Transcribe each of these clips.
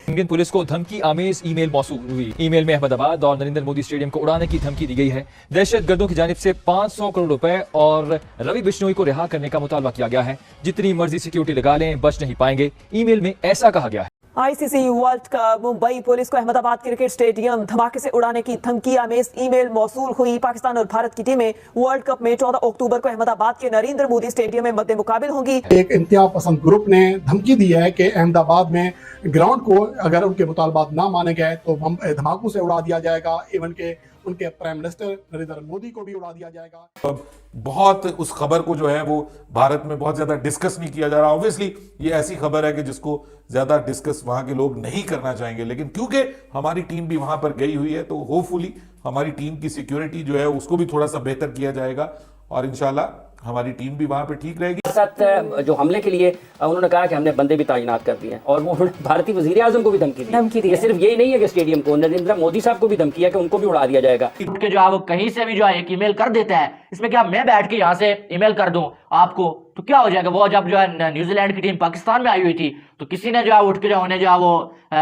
Indian police को धमकी आमेज email मौसूल हुई। ईमेल में अहमदाबाद और नरेंद्र मोदी स्टेडियम को उड़ाने की धमकी दी गई है। दहशतगर्दों की जानिब से 500 करोड़ रुपए और रवि बिश्नोई को रिहा करने का मुतालबा किया गया है। जितनी मर्जी सिक्योरिटी लगा लें, बच नहीं पाएंगे। ईमेल में ऐसा कहा गया है। ICC world cup Mumbai police को अहमदाबाद क्रिकेट स्टेडियम धमाके से उड़ाने की धमकी आमेज ईमेल मौसूल हुई। पाकिस्तान और भारत की टीमें वर्ल्ड कप में 14 अक्टूबर को अहमदाबाद के नरेंद्र मोदी स्टेडियम में मद्दे मुकाबिल होंगी। एक इंतहा पसंद ग्रुप ने धमकी दी है कि अहमदाबाद में ग्राउंड को अगर उनके मुतालबात ना माने गए तो धमाकों से उड़ा दिया जाएगा। इवन के उनके प्राइम मिनिस्टर नरेंद्र मोदी को भी उड़ा दिया जाएगा। बहुत उस खबर को जो है वो भारत में बहुत ज्यादा डिस्कस नहीं किया जा रहा। ऑब्वियसली ये ऐसी खबर है कि जिसको ज्यादा डिस्कस वहां के लोग नहीं करना चाहेंगे, लेकिन क्योंकि हमारी टीम भी वहां पर गई हुई है तो होपफुली हमारी टीम की सिक्योरिटी जो है उसको भी थोड़ा सा बेहतर किया जाएगा और इंशाल्लाह हमारी टीम भी वहां पे ठीक रहेगी। साथ जो हमले के लिए उन्होंने कहा कि हमने बंदे भी तैनात कर दिए हैं और वो भारतीय वजीर आजम को भी धमकी दी। ये सिर्फ यही नहीं है कि स्टेडियम को, नरेंद्र मोदी साहब को भी धमकी है कि उनको भी उड़ा दिया जाएगा। उठ के जो है वो कहीं से भी जो है एक ईमेल कर देता है। इसमें क्या मैं बैठ के यहाँ से ईमेल कर दूं आपको तो क्या हो जाएगा। वो जब जो है न्यूजीलैंड की टीम पाकिस्तान में आई हुई थी तो किसी ने जो है उठ के जो उन्हें जो है वो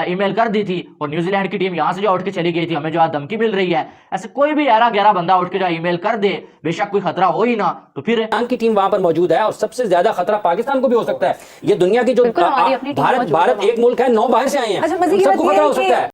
ईमेल कर दी थी और न्यूजीलैंड की टीम यहाँ से जो उठ के चली गई थी, हमें जो है धमकी मिल रही है। ऐसे कोई भी 11 बंदा उठ के जो ईमेल कर दे, बेशक कोई खतरा हो ही ना, तो फिर की टीम वहां पर मौजूद है और सबसे ज्यादा खतरा पाकिस्तान को भी हो सकता है। ये दुनिया की जो भारत एक मुल्क है, 9 बाहर से आए हैं, सबको खतरा हो सकता है।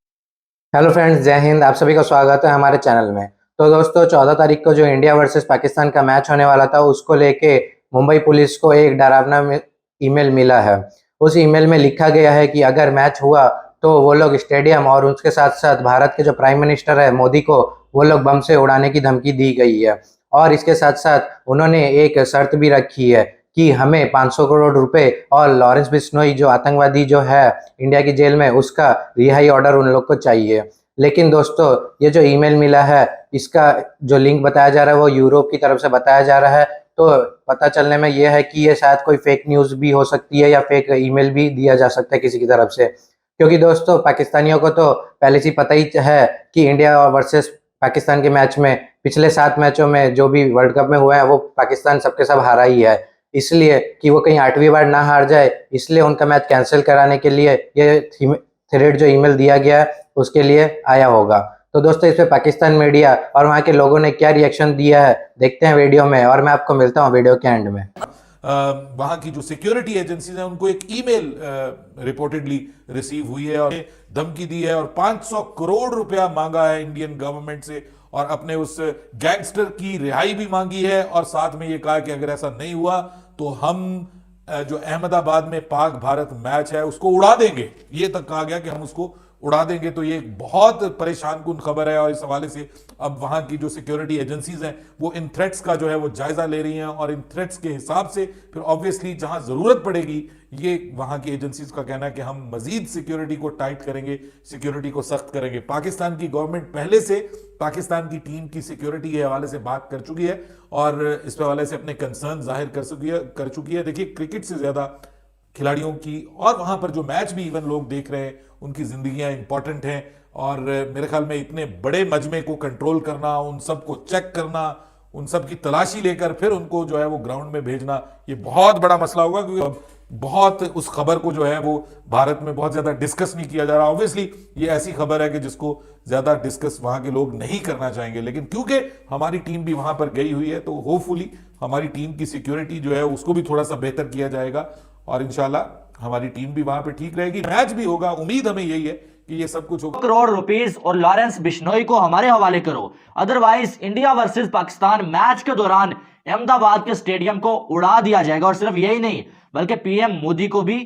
हेलो फ्रेंड्स, जय हिंद। आप सभी का स्वागत है हमारे चैनल में। तो दोस्तों 14 तारीख को जो इंडिया वर्सेस पाकिस्तान का मैच होने वाला था उसको लेके मुंबई पुलिस को एक डरावना ईमेल मिला है। उस ईमेल में लिखा गया है कि अगर मैच हुआ तो वो लोग स्टेडियम और उसके साथ साथ भारत के जो प्राइम मिनिस्टर है मोदी को वो लोग बम से उड़ाने की धमकी दी गई है। और इसके साथ साथ उन्होंने एक शर्त भी रखी है कि हमें 500 करोड़ रुपए और लॉरेंस बिश्नोई जो आतंकवादी जो है इंडिया की जेल में उसका रिहाई ऑर्डर उन लोग को चाहिए। लेकिन दोस्तों ये जो ईमेल मिला है इसका जो लिंक बताया जा रहा है वो यूरोप की तरफ से बताया जा रहा है। तो पता चलने में यह है कि ये शायद कोई फेक न्यूज़ भी हो सकती है या फेक ईमेल भी दिया जा सकता है किसी की तरफ से। क्योंकि दोस्तों पाकिस्तानियों को तो पहले से पता ही है कि इंडिया वर्सेस पाकिस्तान के मैच में पिछले 7 मैचों में जो भी वर्ल्ड कप में हुए हैं वो पाकिस्तान सबके सब हारा ही है। इसलिए कि वो कहीं 8वीं बार ना हार जाए इसलिए उनका मैच कैंसिल कराने के लिए ये थ्रेड जो ईमेल दिया गया है उसके लिए आया होगा। तो दोस्तों इस पे पाकिस्तान मीडिया और वहाँ के लोगों ने क्या रिएक्शन दिया है देखते हैं वीडियो में और मैं आपको मिलता हूँ वीडियो के एंड में। वहां की जो सिक्योरिटी एजेंसीज हैं उनको एक ईमेल रिपोर्टेडली रिसीव हुई है और धमकी दी है और 500 करोड़ रुपया मांगा है इंडियन गवर्नमेंट से और अपने उस गैंगस्टर की रिहाई भी मांगी है और साथ में ये कहा कि अगर ऐसा नहीं हुआ तो हम जो अहमदाबाद में पाक भारत मैच है उसको उड़ा देंगे। ये तक कहा गया कि हम उसको उड़ा देंगे। तो ये एक बहुत परेशान कुन खबर है और इस हवाले से अब वहां की जो सिक्योरिटी एजेंसीज हैं वो इन थ्रेट्स का जो है वो जायजा ले रही हैं और इन थ्रेट्स के हिसाब से फिर ऑब्वियसली जहां जरूरत पड़ेगी ये वहां की एजेंसीज का कहना है कि हम मजीद सिक्योरिटी को टाइट करेंगे, सिक्योरिटी को सख्त करेंगे। पाकिस्तान की गवर्नमेंट पहले से पाकिस्तान की टीम की सिक्योरिटी के हवाले से बात कर चुकी है और इस हवाले से अपने कंसर्न जाहिर कर चुकी है। देखिए क्रिकेट से ज्यादा खिलाड़ियों की और वहां पर जो मैच भी इवन लोग देख रहे हैं उनकी जिंदगियां इंपॉर्टेंट हैं और मेरे ख्याल में इतने बड़े मजमे को कंट्रोल करना, उन सब को चेक करना, उन सब की तलाशी लेकर फिर उनको जो है वो ग्राउंड में भेजना ये बहुत बड़ा मसला होगा। क्योंकि बहुत उस खबर को जो है वो भारत में बहुत ज्यादा डिस्कस नहीं किया जा रहा। ऑब्वियसली ये ऐसी खबर है कि जिसको ज्यादा डिस्कस वहां के लोग नहीं करना चाहेंगे, लेकिन क्योंकि हमारी टीम भी वहां पर गई हुई है तो होपफुली हमारी टीम की सिक्योरिटी जो है उसको भी थोड़ा सा बेहतर किया जाएगा और इंशाल्लाह हमारी टीम भी वहां पर ठीक रहेगी। मैच भी होगा, उम्मीद हमें यही है कि ये सब कुछ होगा। करोड़ रुपीस और लॉरेंस बिश्नोई को हमारे हवाले करो, otherwise India versus Pakistan match के दौरान अहमदाबाद के स्टेडियम को उड़ा दिया जाएगा। और सिर्फ यही नहीं बल्कि पीएम मोदी को भी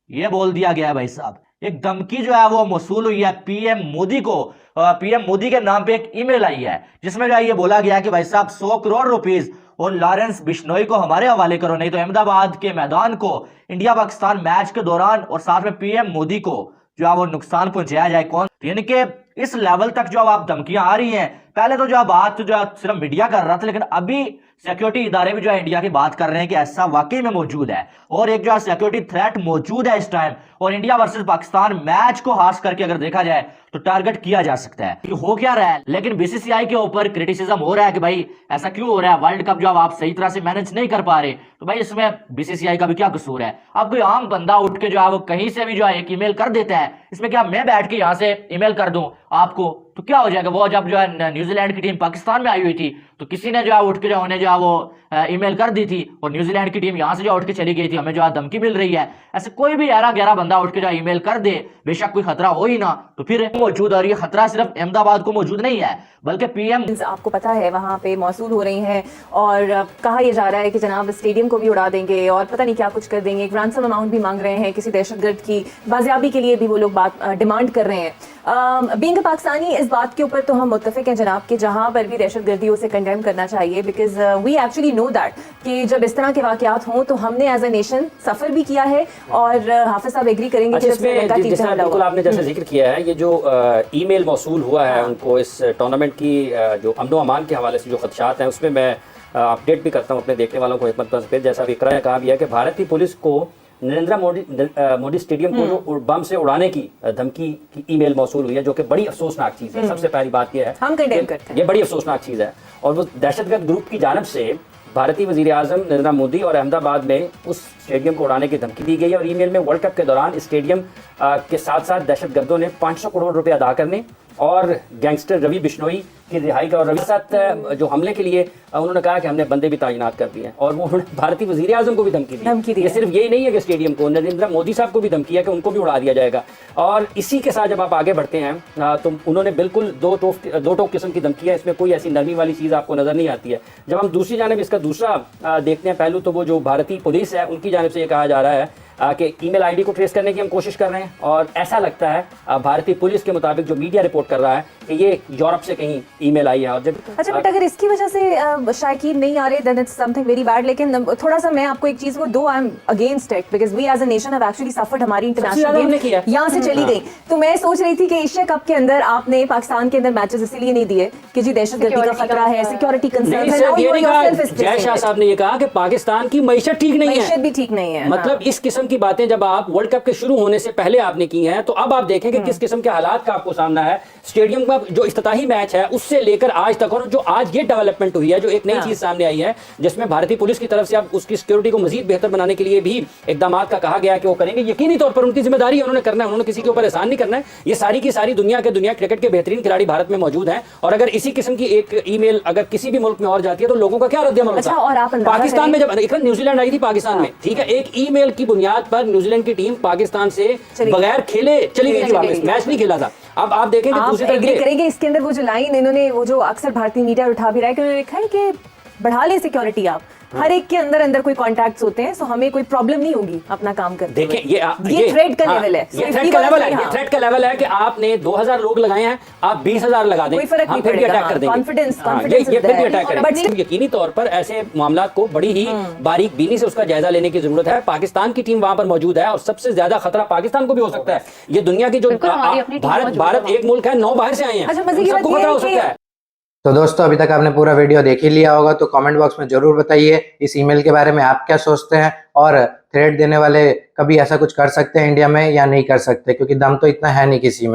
यह बोल दिया गया है। भाई साहब एक धमकी जो है वो मौसूल हुई है पीएम मोदी को। पीएम मोदी के नाम पे एक ईमेल आई है जिसमें जो है ये बोला गया है कि भाई साहब 100 करोड़ रुपीस और लॉरेंस बिश्नोई को हमारे हवाले करो, नहीं तो अहमदाबाद के मैदान को इंडिया पाकिस्तान मैच के दौरान और साथ में पीएम मोदी को जो है वो नुकसान पहुंचाया जाए। कौन तो यानी कि इस लेवल तक जो अब आप धमकियां आ रही हैं, पहले तो जो अब बात जो सिर्फ मीडिया कर रहा था, लेकिन अभी सिक्योरिटी इदारे भी जो है इंडिया की बात कर रहे हैं कि ऐसा वाकई में मौजूद है और एक जो है सिक्योरिटी थ्रेट मौजूद है इस टाइम। और इंडिया वर्सेस पाकिस्तान मैच को खास करके अगर देखा जाए तो टारगेट किया जा सकता है कि हो क्या रहा है, लेकिन बीसीसीआई के ऊपर क्रिटिसिज्म हो रहा है कि भाई ऐसा क्यों हो रहा है, वर्ल्ड कप जो अब आप सही तरह से मैनेज नहीं कर पा रहे, तो भाई इसमें बीसीसीआई का भी क्या कसूर है। अब कोई आम बंदा उठ के जो है वो कहीं से भी जो है एक ईमेल कर देता है, इसमें क्या मैं बैठ के यहां से ईमेल कर दूं आपको तो क्या हो जाएगा। वो जब जो है न्यूजीलैंड की टीम पाकिस्तान में आई हुई थी तो किसी ने जो है उठ के जो उन्हें जो है वो ईमेल कर दी थी और न्यूजीलैंड की टीम यहां से जो उठ के चली गई थी, हमें जो है धमकी मिल रही है। ऐसे कोई भी 11 बंदा उठ के जो ईमेल कर दे, बेशक कोई खतरा हो ही ना, तो फिर मौजूद। और ये खतरा सिर्फ अहमदाबाद को मौजूद नहीं है बल्कि पीएम आपको पता है वहाँ पे मौसूल हो रही हैं और कहा यह जा रहा है कि जनाब स्टेडियम को भी उड़ा देंगे और पता नहीं क्या कुछ कर देंगे। एक रैंसम अमाउंट भी मांग रहे हैं, किसी दहशतगर्द की बाजियाबी के लिए भी वो लोग बात डिमांड कर रहे हैं। बीइंग पाकिस्तानी इस बात के ऊपर तो हम मुत्तफिक हैं जनाब कि जहाँ पर भी दहशतगर्दी उसे कंडेम करना चाहिए, because we actually know that कि जब इस तरह के वाकयात हों तो हमने एज ए नेशन सफ़र भी किया है और हाफिज साहब एग्री करेंगे कि बिल्कुल आपने जैसे जिक्र किया है, ये जो ईमेल मौसूल हुआ है उनको इस टूर्नामेंट की जो अमन अमान के हवाले से जो खदशात हैं उसमें मैं अपडेट भी करता हूँ अपने देखने वालों को। एक जैसा विक्रा ने कहा भी है कि भारतीय पुलिस को नरेंद्र मोदी स्टेडियम को जो बम से उड़ाने की धमकी की ईमेल मौसूल हुई है, जो कि बड़ी अफसोसनाक चीज़ है। सबसे पहली बात यह है हम कंडेम करते हैं, ये बड़ी अफसोसनाक चीज़ है और वो दहशतगर्द ग्रुप की जानब से भारतीय वज़ीर आज़म नरेंद्र मोदी और अहमदाबाद में उस स्टेडियम को उड़ाने की धमकी दी गई है। और ईमेल में वर्ल्ड कप के दौरान स्टेडियम के साथ साथ दहशतगर्दों ने 500 करोड़ रुपए अदा करने और गैंगस्टर रवि बिश्नोई की रिहाई का और रवि साथ जो हमले के लिए उन्होंने कहा कि हमने बंदे भी तैनात कर दिए हैं और वो उन्होंने भारतीय वज़ीर आज़म को भी धमकी दी। ये सिर्फ यही नहीं है कि स्टेडियम को, नरेंद्र मोदी साहब को भी धमकी है कि उनको भी उड़ा दिया जाएगा। और इसी के साथ जब आप आगे बढ़ते हैं तो उन्होंने बिल्कुल दो टोक किस्म की धमकी है, इसमें कोई ऐसी नरमी वाली चीज़ आपको नजर नहीं आती है। जब हम दूसरी जानब इसका दूसरा देखते हैं पहलू, तो वो जो भारतीय पुलिस है उनकी जानब से ये कहा जा रहा है कि ईमेल आईडी को ट्रेस करने की हम कोशिश कर रहे हैं और ऐसा लगता है भारतीय पुलिस के मुताबिक जो मीडिया रिपोर्ट कर रहा है कि ये यूरोप से कहीं ईमेल आई है। और जब अच्छा बट अगर इसकी वजह से शायकीन नहीं आ रहे then it's something very bad. लेकिन थोड़ा सा मैं आपको एक चीज को दो I am against it because we as a nation have actually suffered. हमारी इंटरनेशनल गेम यहाँ से चली गई, तो मैं सोच रही थी कि एशिया कप के अंदर आपने पाकिस्तान के अंदर मैचेस इसीलिए नहीं दिए कि जी दहशतगर्दी का खतरा है, सिक्योरिटी कंसर्न है। जय शाह साहब ने ये कहा कि पाकिस्तान की मईशत ठीक नहीं है, मईशत भी ठीक नहीं है। मतलब इस किस्म की बातें जब आप वर्ल्ड कप के शुरू होने से पहले आपने की हैं, तो अब आप देखें कि किस किस्म के हालात का आपको सामना है। स्टेडियम का जो इफ्तिताही मैच है उससे लेकर आज तक, और जो आज ये डेवलपमेंट हुई है, जो एक नई चीज सामने आई है जिसमें भारतीय पुलिस की तरफ से अब उसकी सिक्योरिटी को मजीद बेहतर बनाने के लिए भी इकदाम का कहा गया कि वो करेंगे। यकीनी तौर पर उनकी जिम्मेदारी है, उन्होंने करना है, उन्होंने किसी के ऊपर एहसान नहीं करना है। ये सारी की सारी दुनिया क्रिकेट के बेहतरीन खिलाड़ी भारत में मौजूद हैं और अगर इसी किस्म की एक ईमेल अगर किसी भी मुल्क में और जाती है तो लोगों का क्या रद्द-ए-अमल होता है। पाकिस्तान में जब न्यूजीलैंड आई थी पाकिस्तान में, ठीक है, एक ईमेल की बुनियाद पर न्यूजीलैंड की टीम पाकिस्तान से बगैर खेले चली गई थी वापस, मैच नहीं खेला था। अब आप देखेंगे दूसरी तरफ करेंगे इसके अंदर वो जो लाइन इन्होंने वो जो अक्सर भारतीय मीडिया उठा भी रहा है कि उन्होंने लिखा है कि बढ़ा ले सिक्योरिटी, आप हर एक के अंदर कोई कॉन्टैक्ट्स होते हैं, सो हमें कोई प्रॉब्लम नहीं होगी अपना काम करते। देखिए ये थ्रेट का लेवल है, ये थ्रेट का लेवल है, ये थ्रेट का लेवल है कि आपने 2000 लोग लगाए हैं, आप 20,000 लगा दें, कोई फर्क नहीं पड़ेगा। कॉन्फिडेंस ये फिर भी अटैक करेंगे। बट यकीनी तौर पर ऐसे मामला को बड़ी ही बारीक बीनी से उसका जायजा लेने की जरूरत है। पाकिस्तान की टीम वहां पर मौजूद है और सबसे ज्यादा खतरा पाकिस्तान को भी हो सकता है। ये दुनिया की जो भारत एक मुल्क है, 9 बाहर से आए हैं, सबको खतरा हो सकता है। तो दोस्तों अभी तक आपने पूरा वीडियो देख ही लिया होगा, तो कमेंट बॉक्स में जरूर बताइए इस ईमेल के बारे में आप क्या सोचते हैं और थ्रेट देने वाले कभी ऐसा कुछ कर सकते हैं इंडिया में या नहीं कर सकते, क्योंकि दम तो इतना है नहीं किसी में।